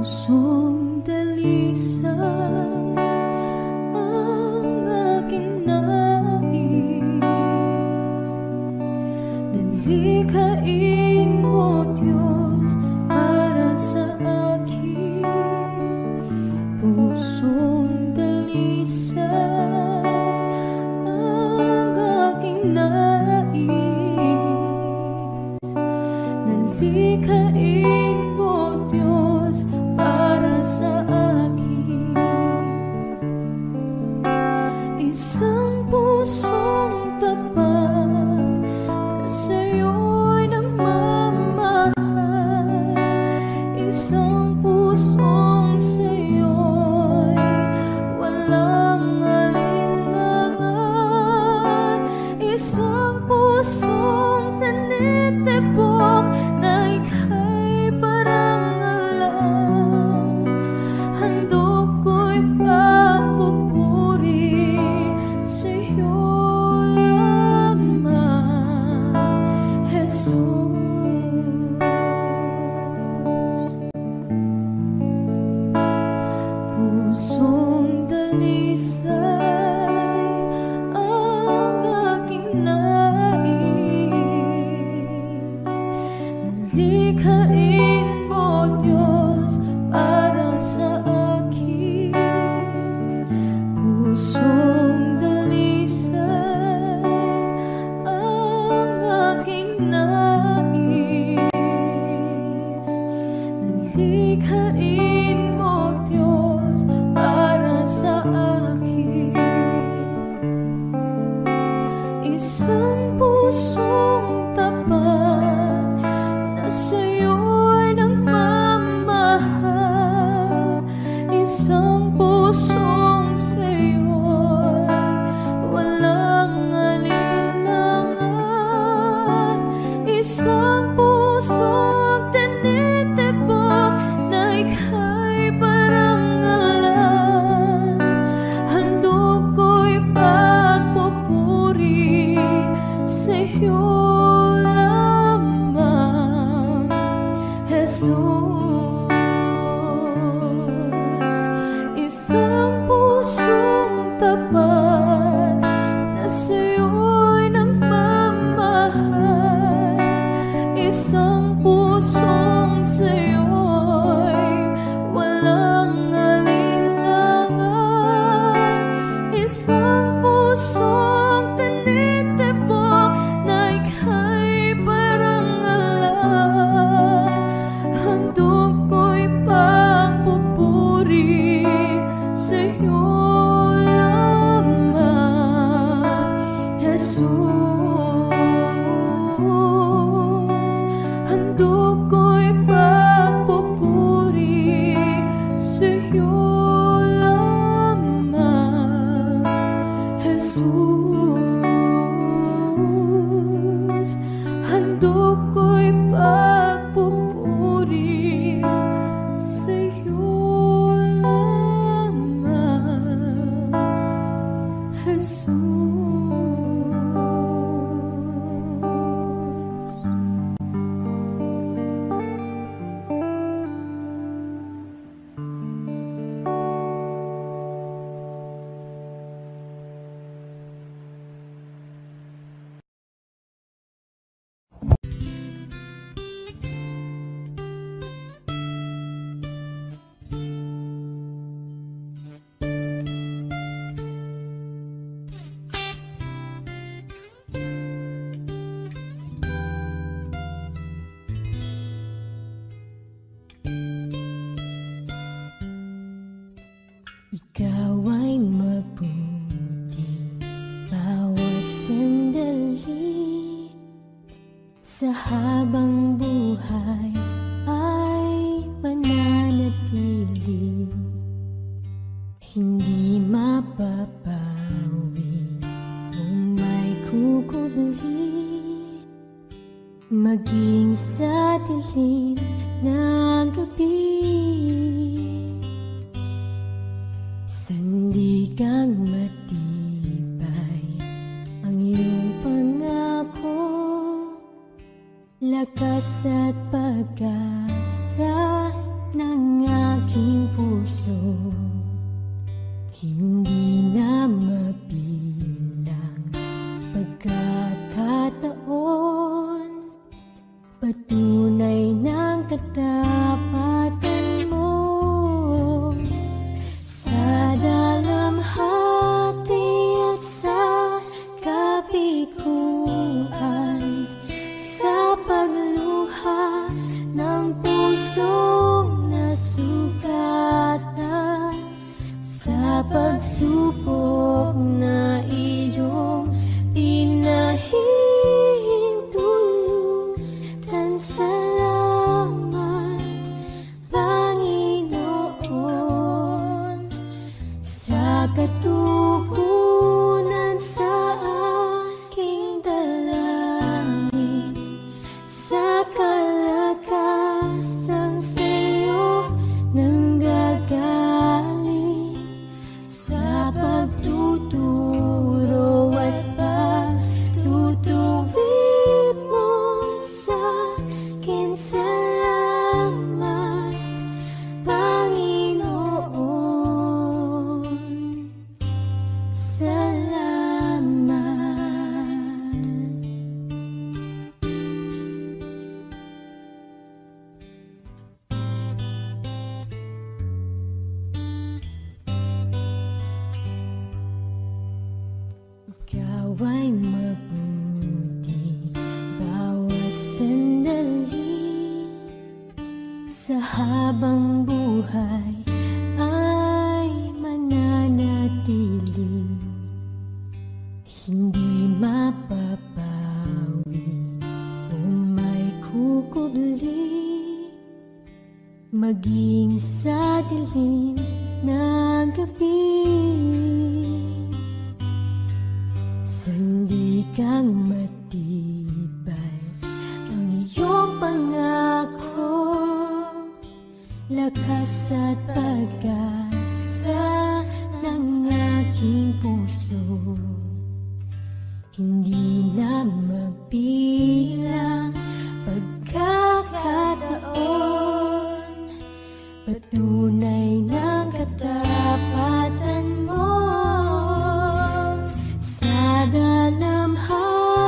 pusong dalisay ang aking nais. Nalikhain mo, Diyos, para sa akin. Pusong dalisay ang aking nais. Nalikhain mo, Diyos, para sa akin. Isang pusong tapat na sa'yo'y nagmamahal. Isang pusong sa'yo'y walang alinlangan. Isang pusong tinitibok na ika'y parangalan. Handog ko'y pagpupuri sa'yo lamang, Jesus. Pusong dalisay ang aking nais. Nalikhain mo, Diyos, para sa akin. Pusong dalisay ang aking nais. Nalikhain mo, Diyos, para sa akin. Isang pusong tapat na sa'yo'y nagmamahal. Isang pusong sa'yo'y walang alinlangan. Isang pusong tinitibok na ika'y parangalan. Handog ko'y pagpupuri sa'yo lamang, Jesus. Isang pusong tapat na sa'yo'y nagmamahal. Isang pusong sa'yo'y walang alinlangan. Isang pusong tinitibok na ika'y parangalan. Handog ko'y pagpupuri sa'yo lamang, Jesus. Handog ko'y pagpupuri sa'yo lamang, Jesus. Handog ko'y pagpupuri sa'yo lamang, Jesus. Ikaw ay mabuti bawat sandali. Sa habang buhay ay mananatili. Hindi mapapawi kung may kukubli, maging sa dilim ng gabi. Sandigang matibay ang iyong pangako, lakas at pag-asa ng aking patunay ng katapatan mo sa dalamhati at sa kapikuan, sa pagluha ng pusong nasugatan, sa pagsupok na iyong pinahintulutan. Salamat, Panginoon, sa katugunan sa aking dalangin, sa kalakasan sa'yo nanggagaling, sa pagtuturo at pagtutuwid mo sa akin. Salamat, Panginoon, salamat. Ikaw ay mabuti bawat sandali, sa habang buhay ay mananatili, hindi mapapawi o may kukubli, maging sa dilim ng gabi. Sandi kang matibay ang iyong pangako, lakas at pag-asa ng aking puso, hindi na mabilang pagkakataon, patunay ng katapatan mo sa dalamhati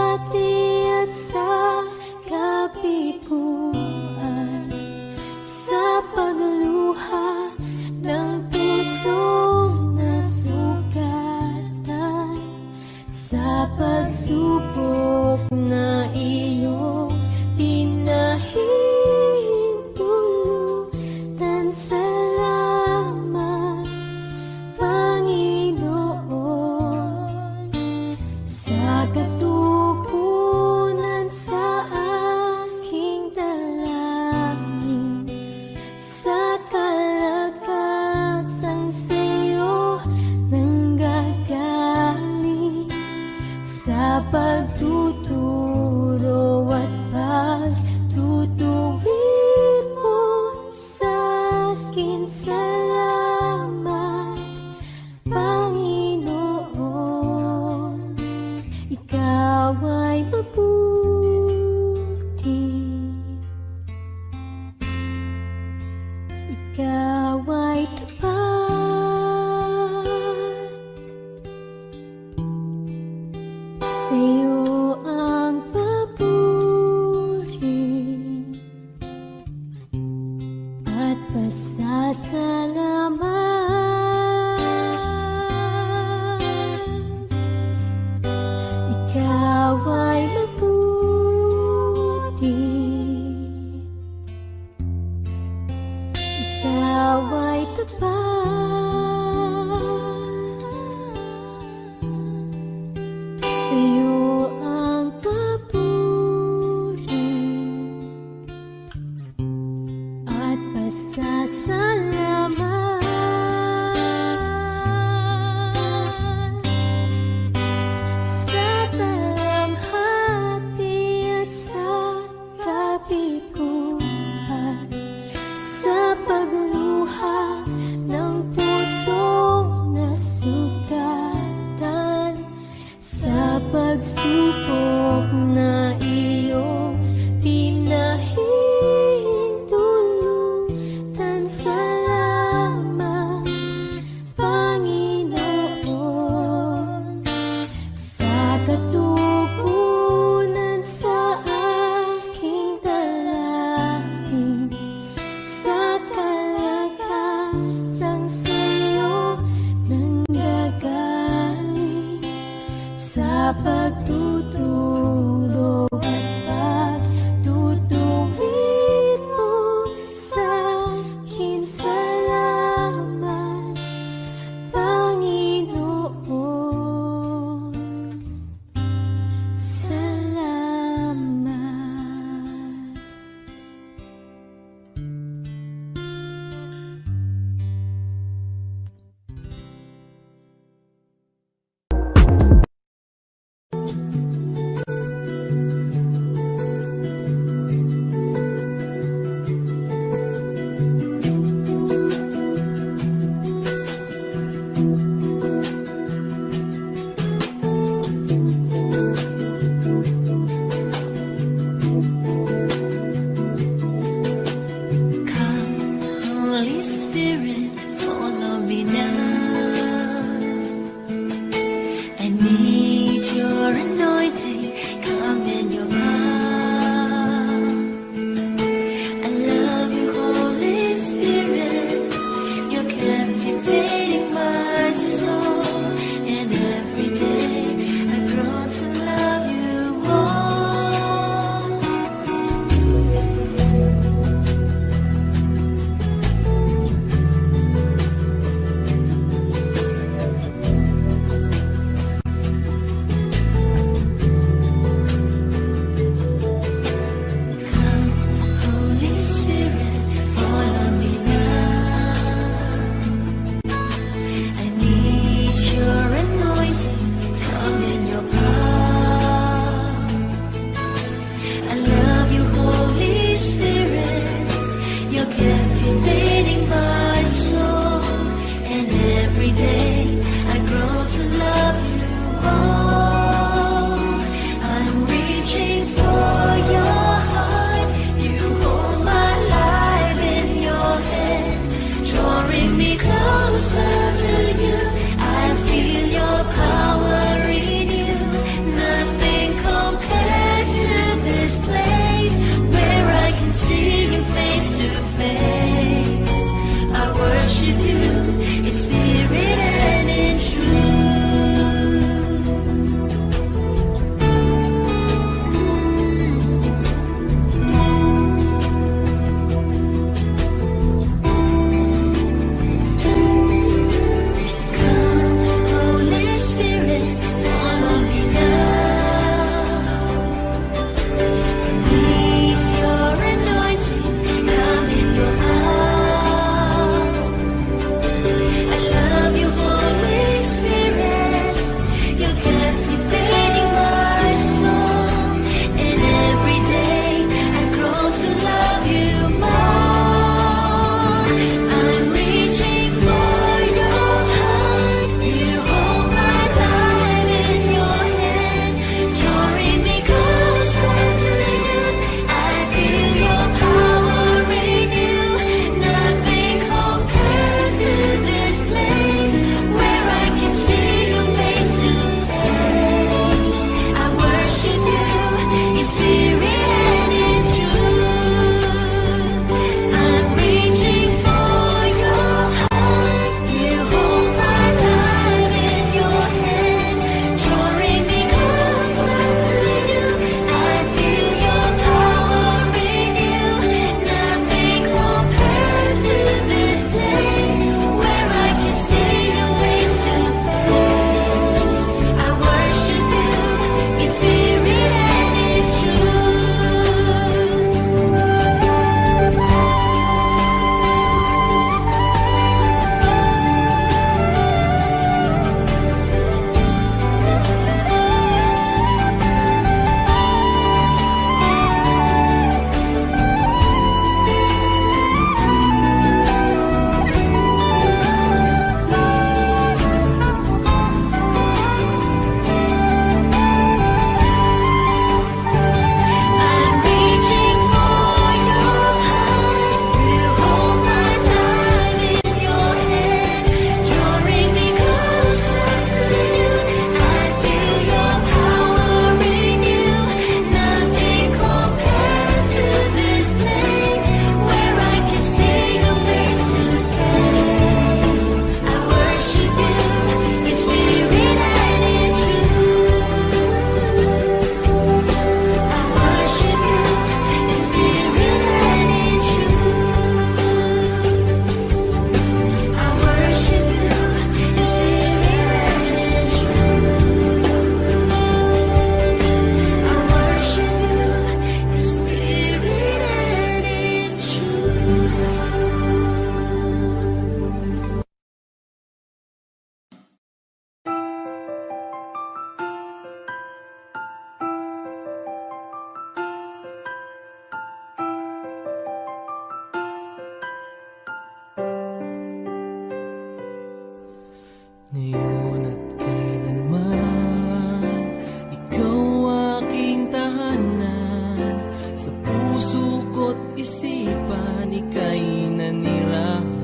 isipan ika'y nanirahan.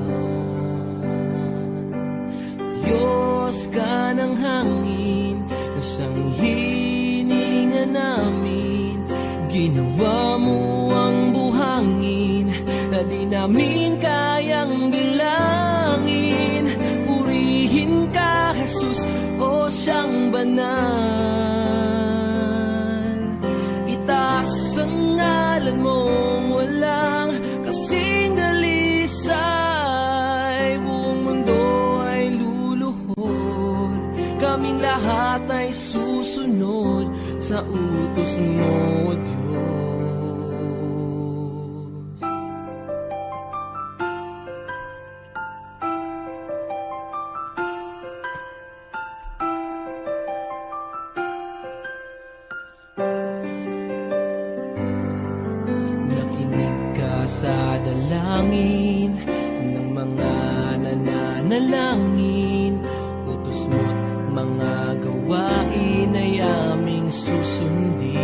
Diyos ka ng hangin na siyang hininga namin. Ginawa mo ang buhangin na di namin kayang bilangin. Purihin ka, Jesus, o siyang banal. Itaas ang ngalan mong walang kasing dalisay. Buong mundo ay luluhod, kaming lahat ay susunod sa utos mo, Diyos. Nakinig ka sa dalangin ng mga nananalangin. Utos mo't mga gawain ay aming susundin.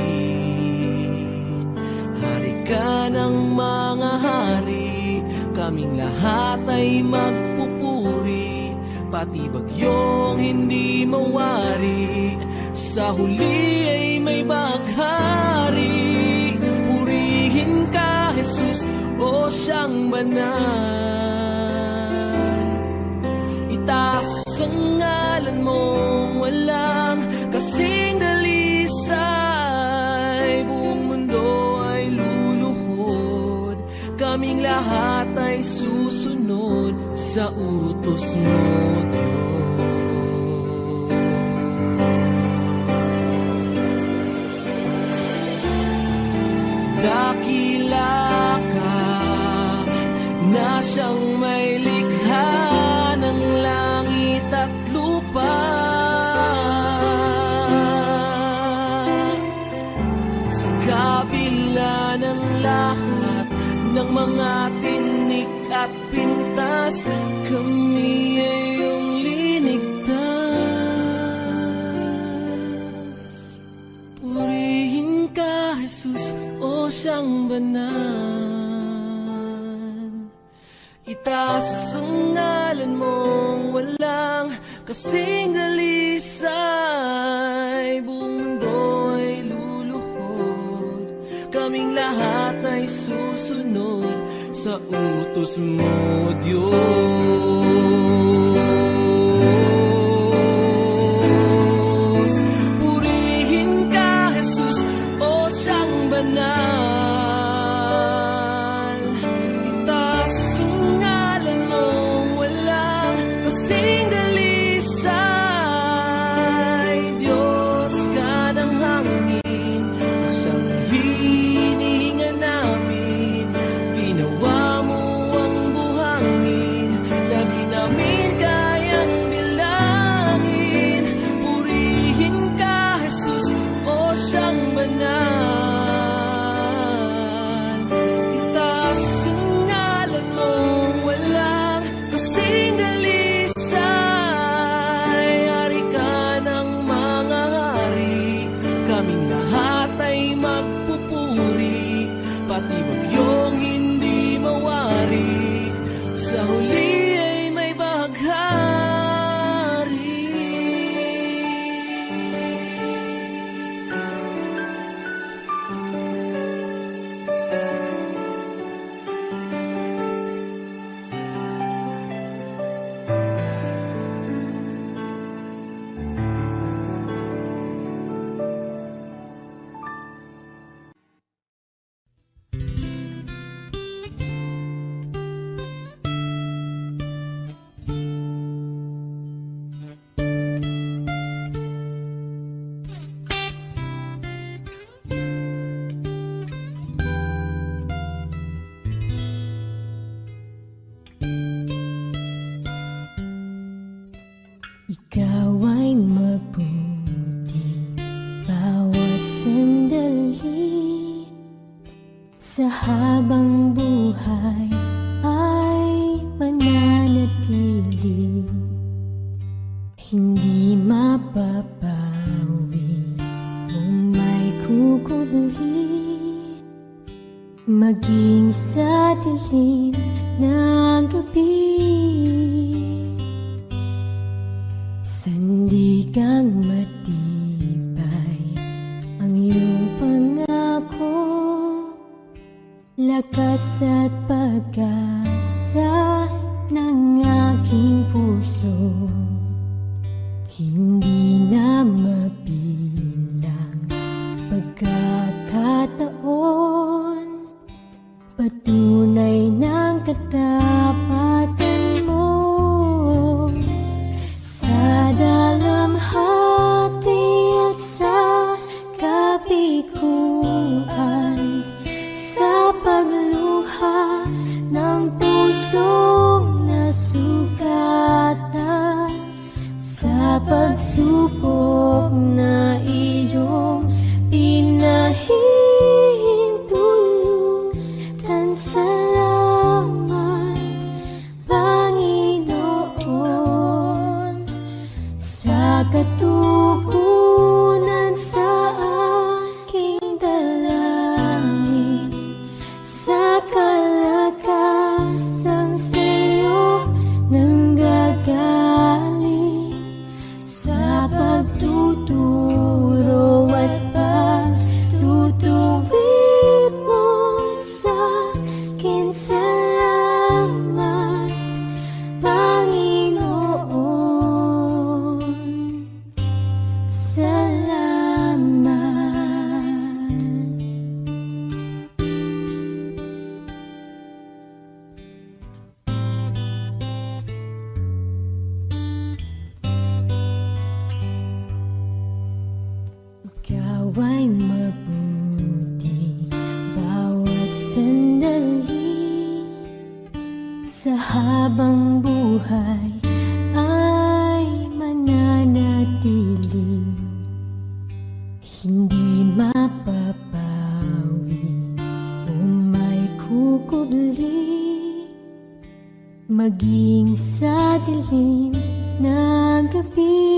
Hari ka ng mga hari, kaming lahat ay magpupuri. Pati bagyong hindi mawari, sa huli ay may baghari. Purihin ka, Jesus, o siyang banal. Itaas ang ngalan mong walang kasing dalisay. Buong mundo ay luluhod, kaming lahat ay susunod sa utos mo, Diyos. Dakila ka na siyang may likha ng langit at lupa. Sa kabila ng lahat ng mga tinik at pintas, kami ay iyong linigtas. Purihin ka, Jesus, o siyang banal. Itaas ang ngalan mong walang kasing dalisay. Buong mundo ay luluhod, kaming lahat ay susunod sa utos mo, Diyos. Purihin ka, Jesus, o siyang banal. Itaas ang ngalan mong walang kasing dalisay. Diyos ka ng hangin, siyang hinihinga namin. Ginawa mo ang buhangin na di namin kayang bilangin. Purihin ka, Jesus, o siyang banal. Itaas ang ngalan mong walang kasing dalisay. Hari ka ng mga hari, kaming lahat ay magpupuri. Pati bagyong hindi mawari, sa huli ay may baghari. Ikaw ay mabuti bawat sandali, sa habang buhay ay mananatili. Hindi mapapawi kung may kukuduli, maging sa dilim ng gabi. Sandigang matibay ang iyong pangako, lakas at pag-asa ng aking puso. Hindi na mabilang pagkakataon, patunay ng katapatan mo. Sa dalamhati at sa kabiguan, sa pagluha ng pusong nasugatan, sa pagsubok na iyong pinahintulutan. Salamat, Panginoon, sa katugunan sa aking dalangin, sa kalakasang sa'yo nanggagaling, sa pagtuturo at pagtutuwid mo sa akin. Salamat, Panginoon, salamat. Ikaw ay mabuti bawat sandali, sa habang buhay ay mananatili. Hindi mapapawi o may kukubli, maging sa dilim ng gabi.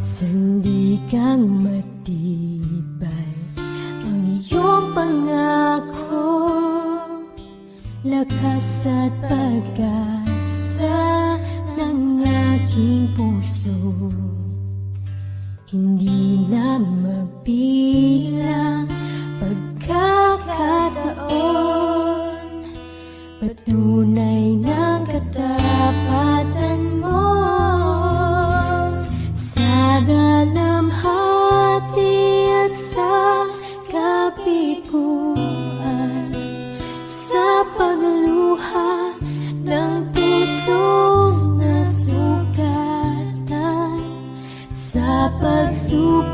Sandigang matibay ang iyong pangako, lakas at pag-asa ng aking puso. Hindi na mabilang pagkakataon, patunay ng katapatan mo. Sa dalamhati at sa kabiguan, sa pagluha ng pusong nasugatan, sa pagsubok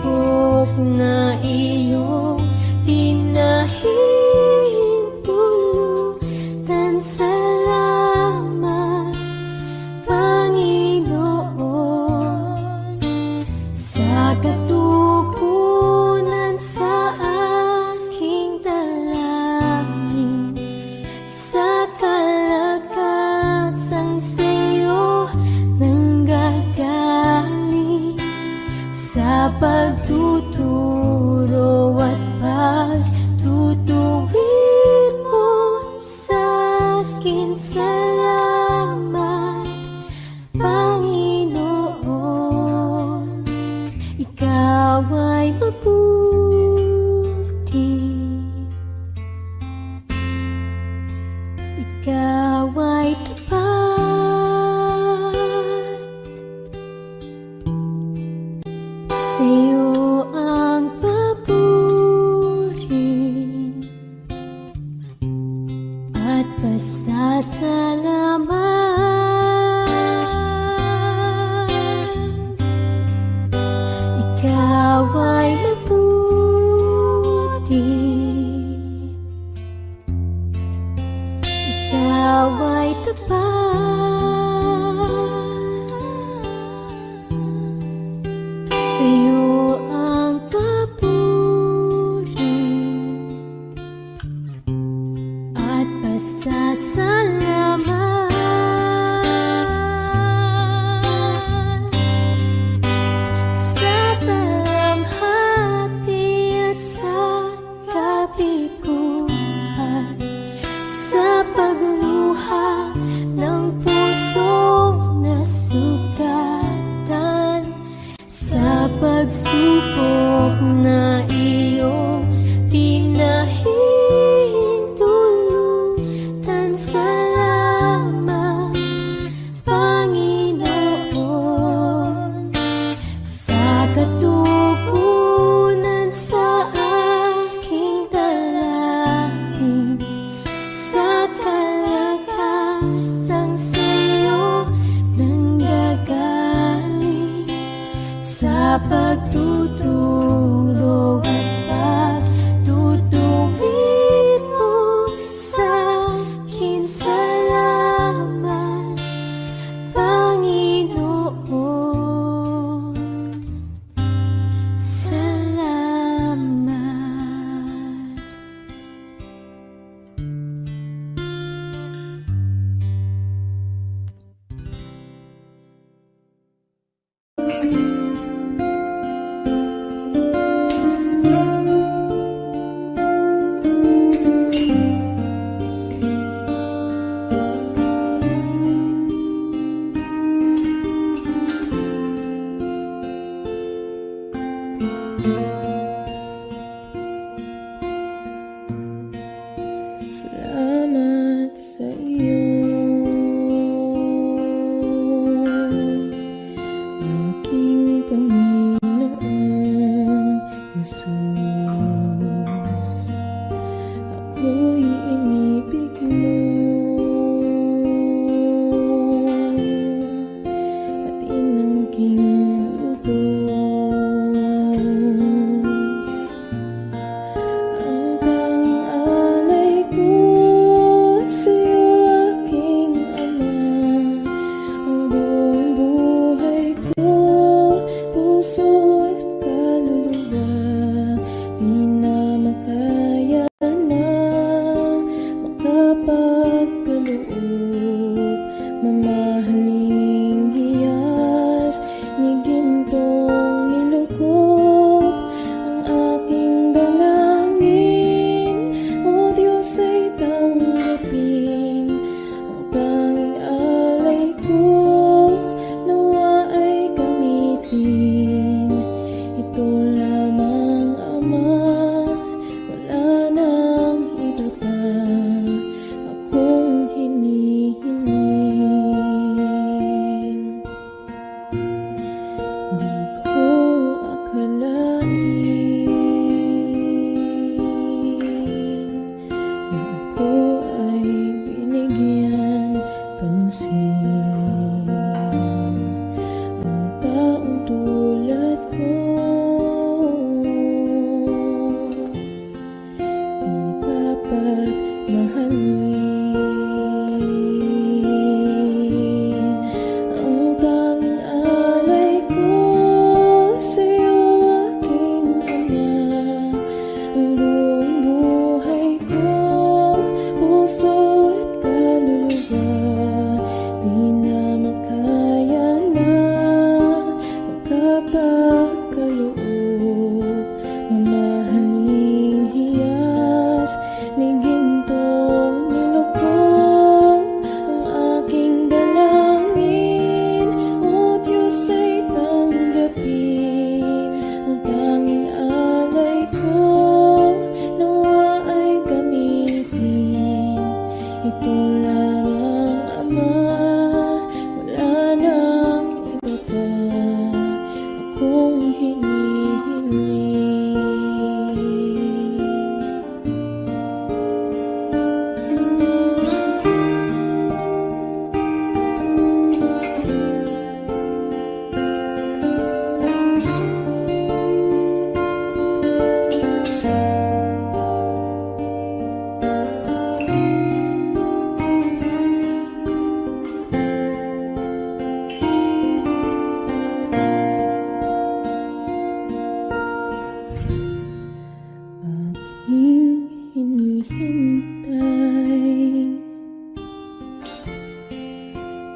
aking hinihintay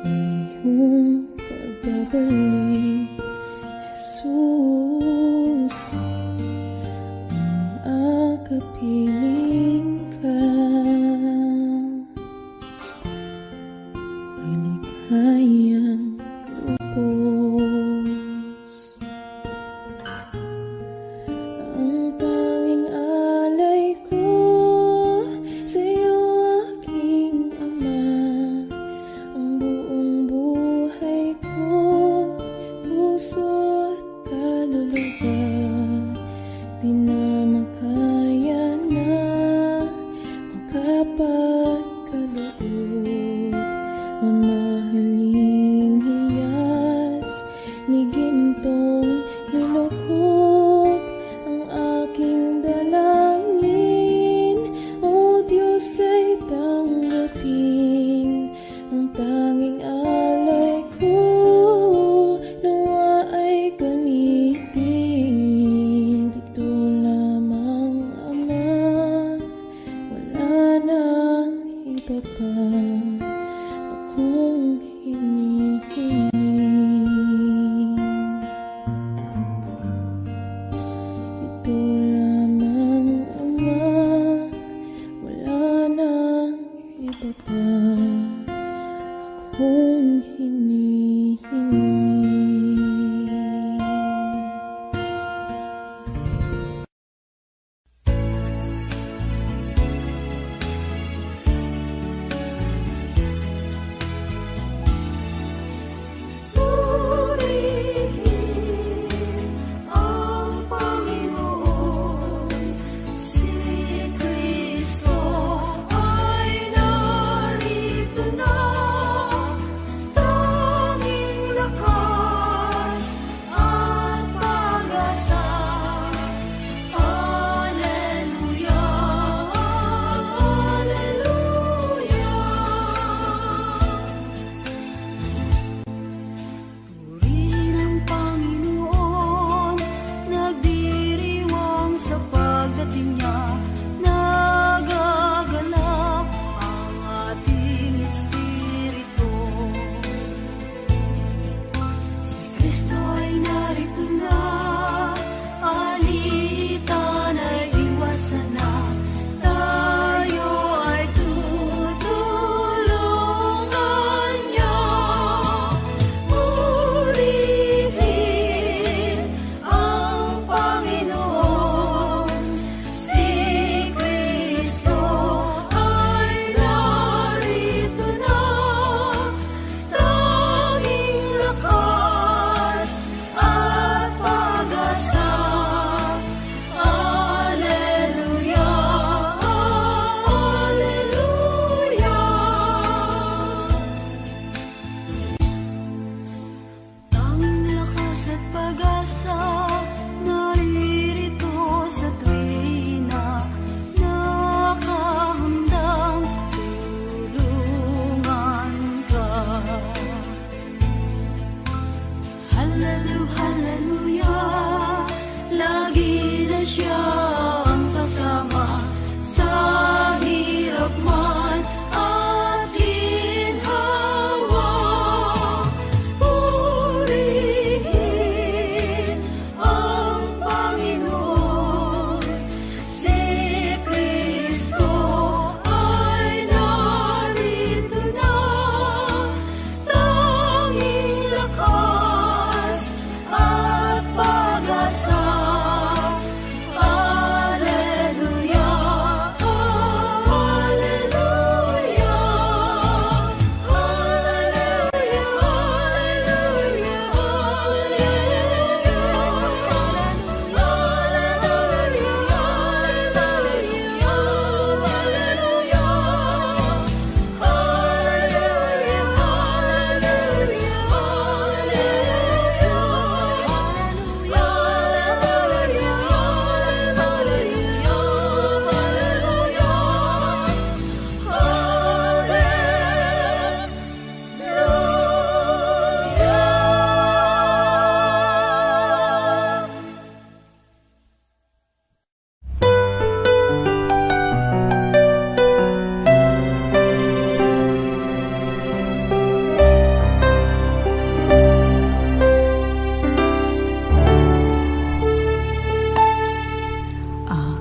ang iyong pagbabalik, Jesus. Ang akapiling ka ay ligayang lubos. Ang tanging alay ko sa'yo, aking Ama, ang buong buhay ko, puso at kaluluwa, di na makaya na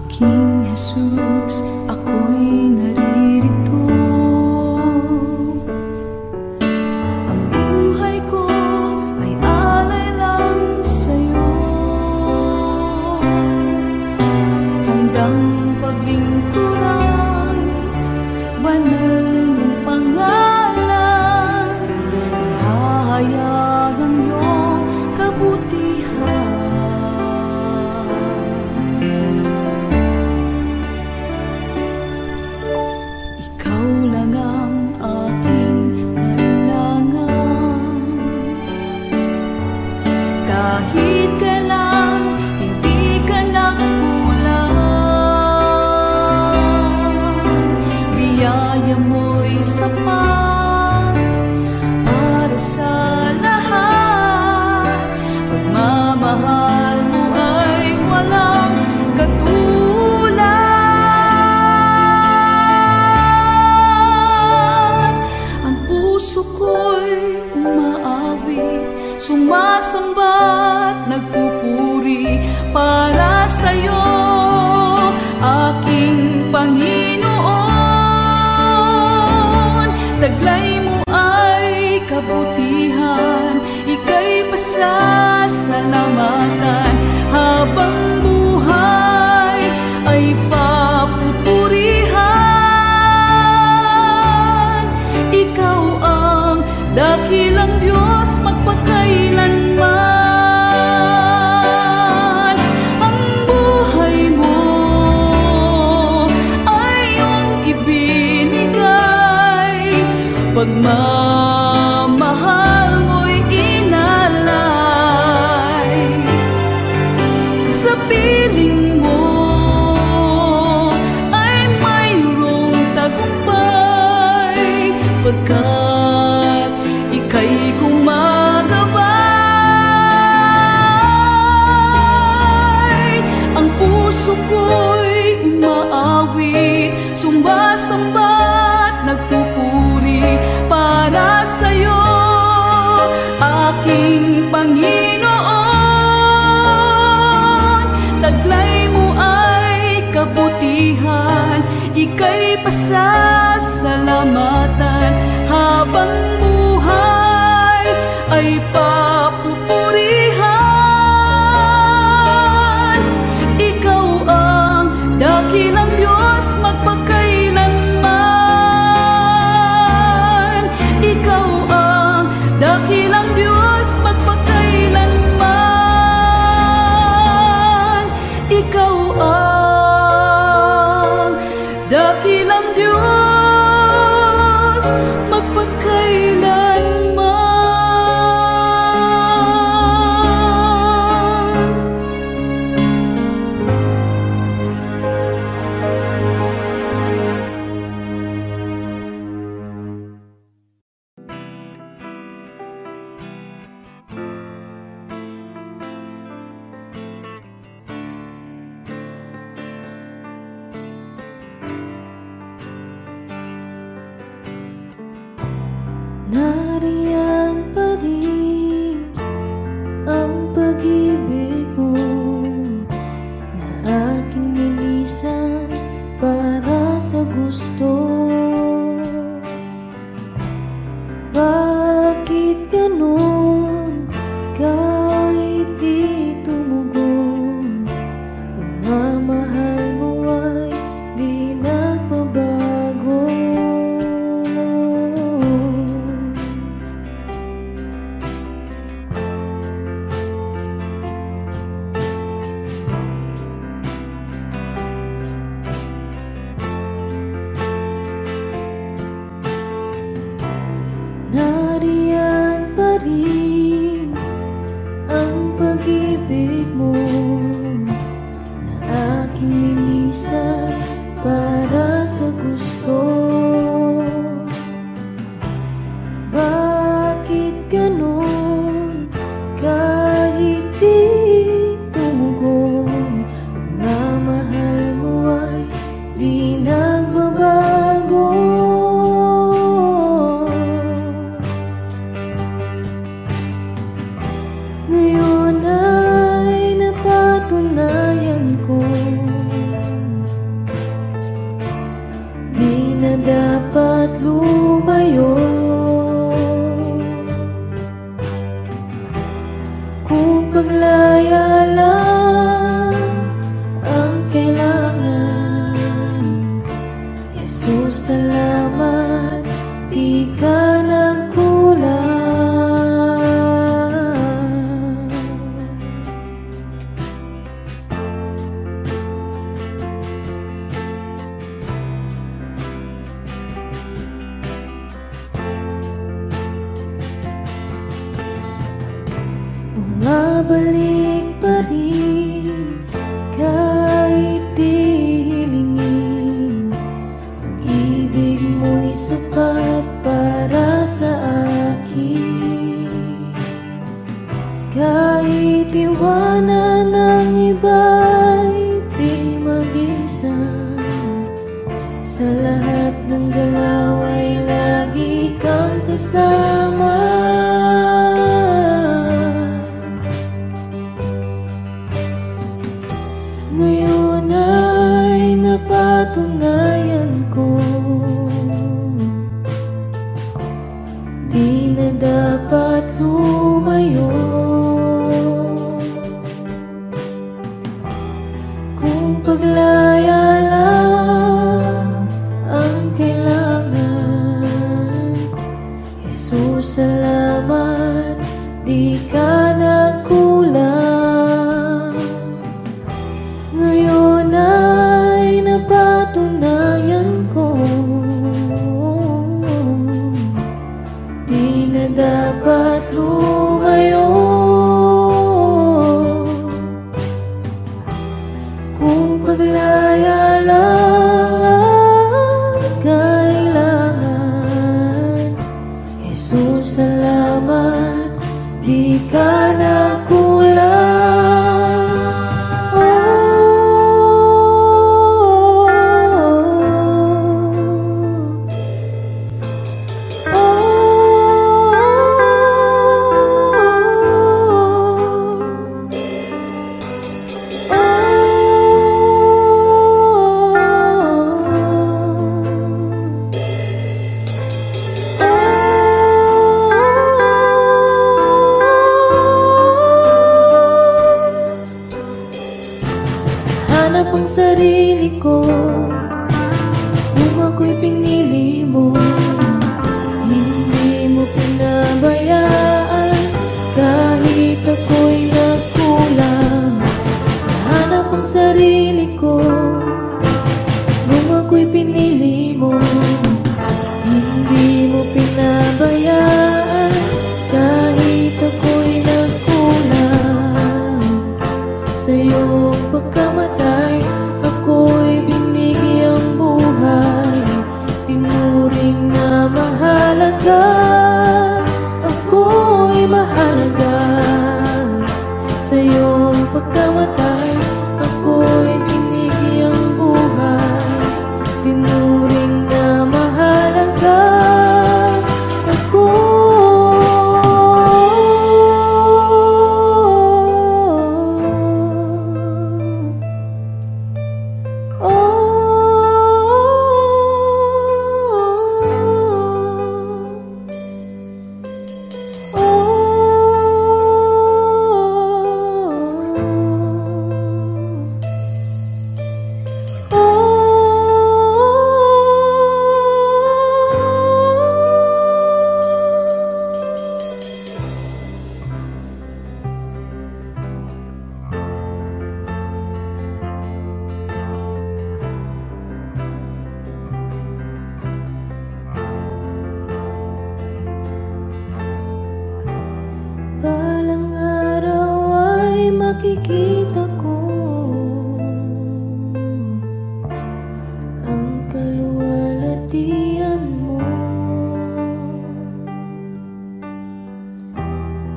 Aking Jesus, ako'y naririto. Ang buhay ko ay alay lang sa'yo, hanggang paglingkuran, banal mong pangalan, ihahayag ang iyong kabutihan. Ikaw lang ang aking kailangan, kahit kailan hindi ka nagkulang. Biyaya mo'y sapat para sa lahat. Pagmamahal mo ay walang katulad. Ang puso ko'y umaawit, sumasamba't nagpupuri para sa'yo, aking Panginoon. Taglay mo ay kabutihan, ika'y pasasalamatan. Habang buhay ay papupurihan. Ikaw ang dakilang Diyos magpakailanman. Ang buhay mo ay iyong ibinigay, pagmamahal mo'y inalay. Sa piling mo ay mayroong tagumpay, pagkat ika'y gumagabay. Ang puso ko'y umaawi, sumasamba't nagpupuri para sa'yo, aking Panginoon. Taglay mo ay kabutihan, ika'y pasasalamatan. Habang buhay ay papupurihan. Ikaw ang dakilang Diyos magpakailanman. Ikaw ang dakilang Diyos magpakailanman. Ikaw ang dakilang Diyos magpakailanman. Nariyan pa din ang pag-ibig mo na aking nilisan para sa gusto. Bakit ganon kahit di tumugon? Pagmamahal mo ay di nagbabago. Kaya lang ang kailangan, Jesus, salamat, di ka nakulang. Hanap ang sarili ko nung ako'y pinili mo. Hindi mo pinabayaan kahit ako'y nagkulang. Hanap ang sarili ko nung ako'y pinili mo. Hindi mo pinabayaan kahit ako'y nagkulang. Sa iyong pagkamatay, ako'y binigyang buhay. Tinuring na mahalaga, ako'y mahalaga. Sa iyong pagkamatay, ako'y binigyang buhay. Tinuring na mahalaga, balang araw ay makikita ko ang kaluwalhatian mo.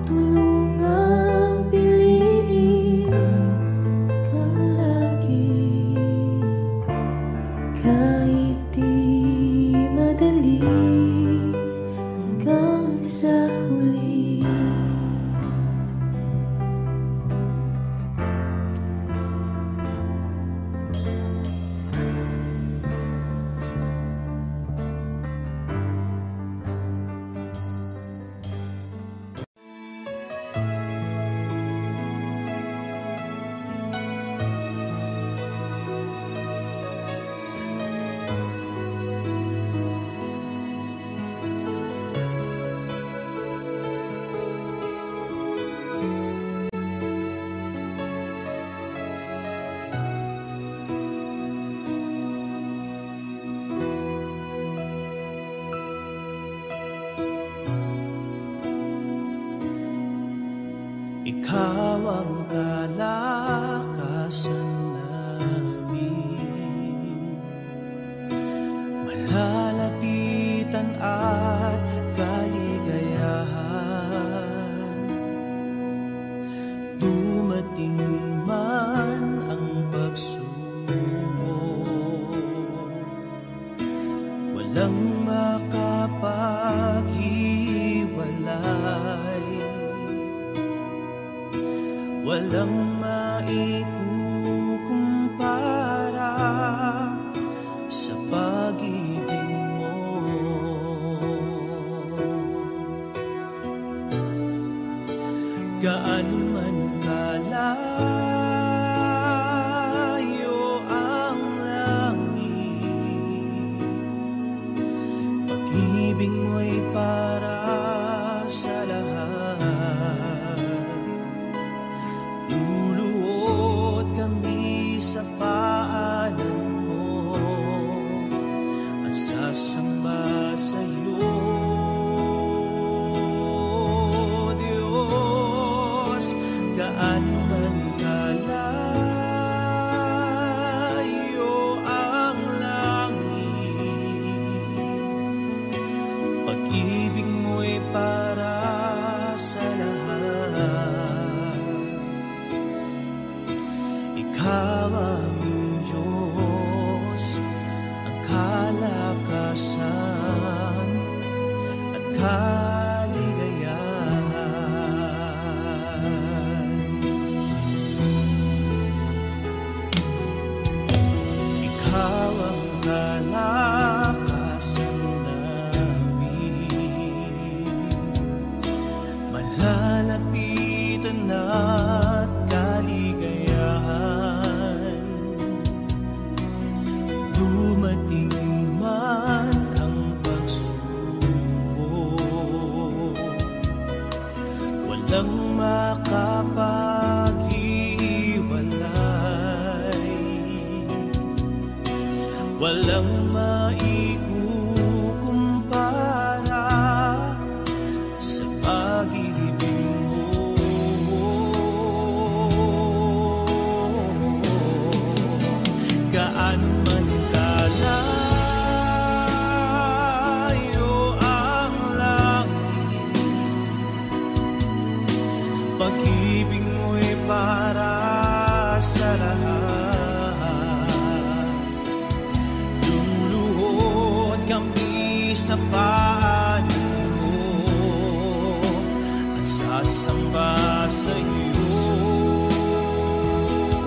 Tulungang piliin ka lagi, kahit di madali, hanggang sa huli. Ikaw ang kalakasan namin, malalapitan at kaligayahan. Dumating man ang pagsubok, walang makapaghiwalay, walang maikukumpara sa pag-ibig mo. Gaano man kalayo ang langit, pag-ibig mo'y para sa lahat. Luluhod kami sa paanan mo at sasamba sa'yo, Diyos. Gaano man kalayo kalakasan namin, malalapitan at kaligayahan. Dumating man ang pagsubok, walang makapaghiwalay, walang maikukumpara sa pag-ibig mo. Gaano man kalayo ang langit, pag-ibig mo'y para sa lahat. Luluhod kami sa paanan mo at sasamba sa iyo,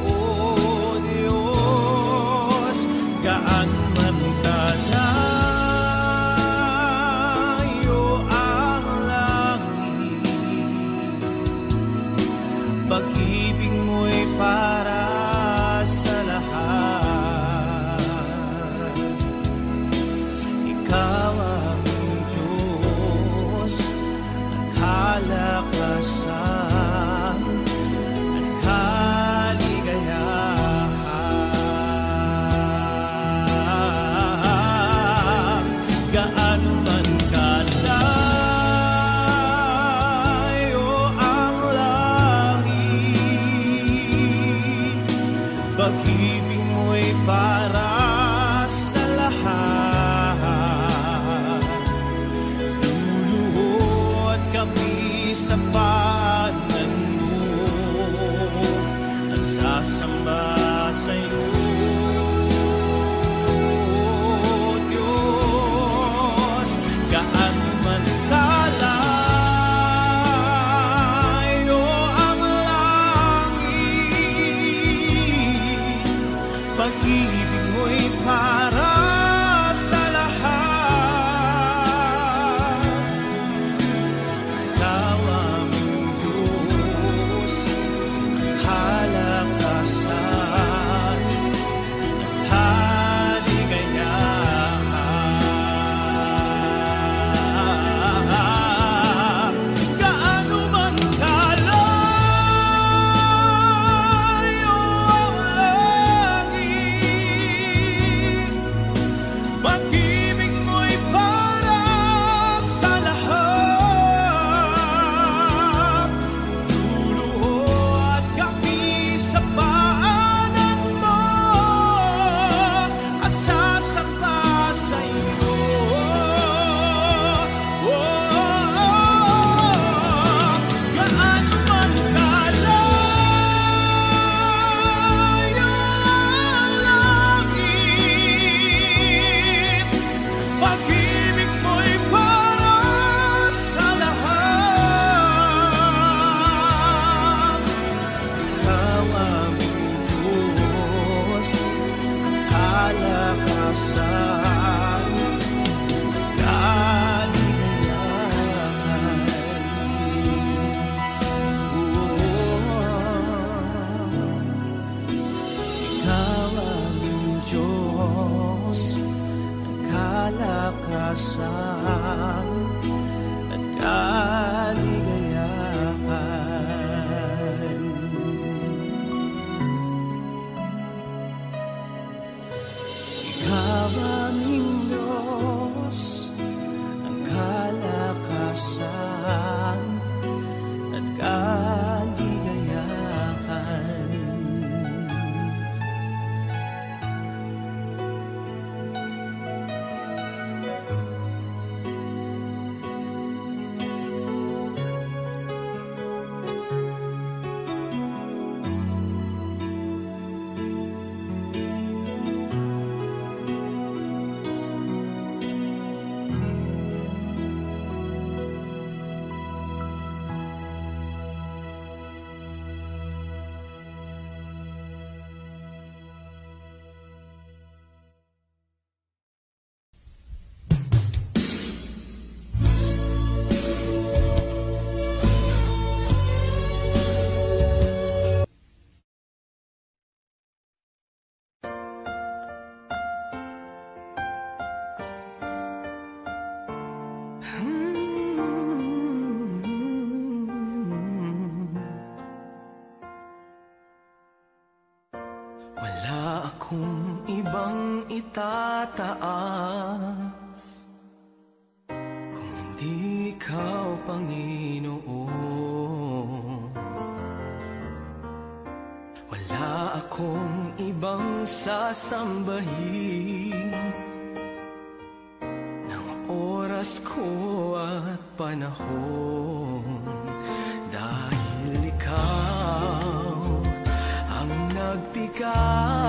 O Diyos. Gaano man kalayo ang langit, pag-ibig mo'y para sa lahat. Ikaw ang Diyos, ang kalakasan at kaligayahan. Gaano man kalayo ang langit, pag-ibig mo'y para sa lahat. Luluhod kami sa paanan mo at sasamba sa iyo, O Diyos. Gaano man kalayo ang langit, pag-ibig mo'y para sa lahat. Ikaw ang Diyos, ang kalakasan at kaligayahan. Gaano man kalayo ang langit, pag-ibig mo'y para sa lahat. Luluhod kami sa paanan mo at sasamba sa iyo, gaano man kalayo ang langit, pag-ibig mo'y para sa lahat. Ikaw ang Diyos, ang kalakasan at kaligayahan. Ikaw ang Diyos, ang kalakasan at kaligayahan. Ikaw ang Diyos, ang kalakasan at kaligayahan. itataas kung hindi ikaw, Panginoon. Wala akong ibang sasambahin ng oras ko at panahon, dahil ikaw ang nagbigay